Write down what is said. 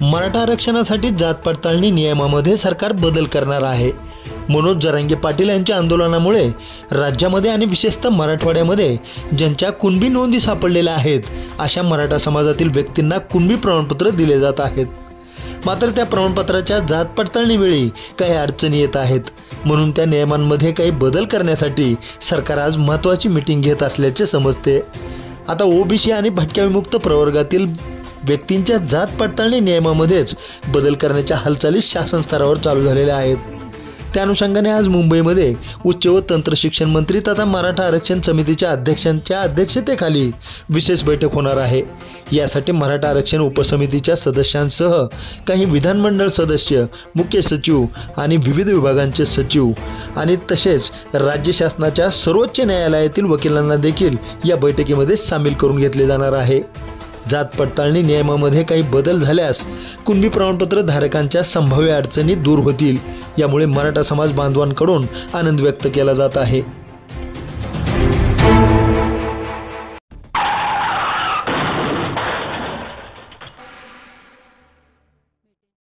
मराठा आरक्षणासाठी जात पडताळणी नियमामध्ये सरकार बदल करणार आहे। मनोज जरांगे पाटील यांच्या आंदोलनामुळे राज्यामध्ये आणि विशेषतः मराठवाड्यामध्ये ज्यांच्या कुणबी नोंदी सापडलेल्या आहेत अशा मराठा समाजातील व्यक्तींना कुणबी प्रमाणपत्र दिले जात आहेत। मात्र त्या प्रमाणपत्राच्या जात पडताळणीवेळी काही अडचणी येत आहेत, म्हणून त्या नियमांमध्ये काही बदल करण्यासाठी सरकार आज महत्त्वाची मीटिंग घेत असल्याचे समजते। आता ओबीसी आणि भटक्या विमुक्त प्रवर्गातील व्यक्तींच्या जात पडताळणी नियमामध्येच बदल करण्याच्या हालचाली शासन स्तरावर चालू झालेल्या आहेत। त्या अनुषंगाने आज मुंबईमध्ये उच्च व तंत्र शिक्षण मंत्री तथा मराठा आरक्षण समितीच्या अध्यक्षांच्या अध्यक्षतेखाली विशेष बैठक होणार आहे। यासाठी मराठा आरक्षण उपसमितीच्या सदस्यांसह काही विधानमंडळ सदस्य, मुख्य सचिव आणि विविध विभागांचे सचिव आणि तसेच राज्य शासनाच्या सर्वोच्च न्यायालयातील वकिलांना देखील या बैठकीमध्ये सामील करून घेतले जाणार आहे। जात पडताळणी नियमामध्ये काही बदल झाल्यास कुणबी प्रमाणपत्र धारकांच्या संभाव्य अडचणी दूर होतील, यामुळे मराठा समाज बांधवांकडून आनंद व्यक्त केला जात आहे।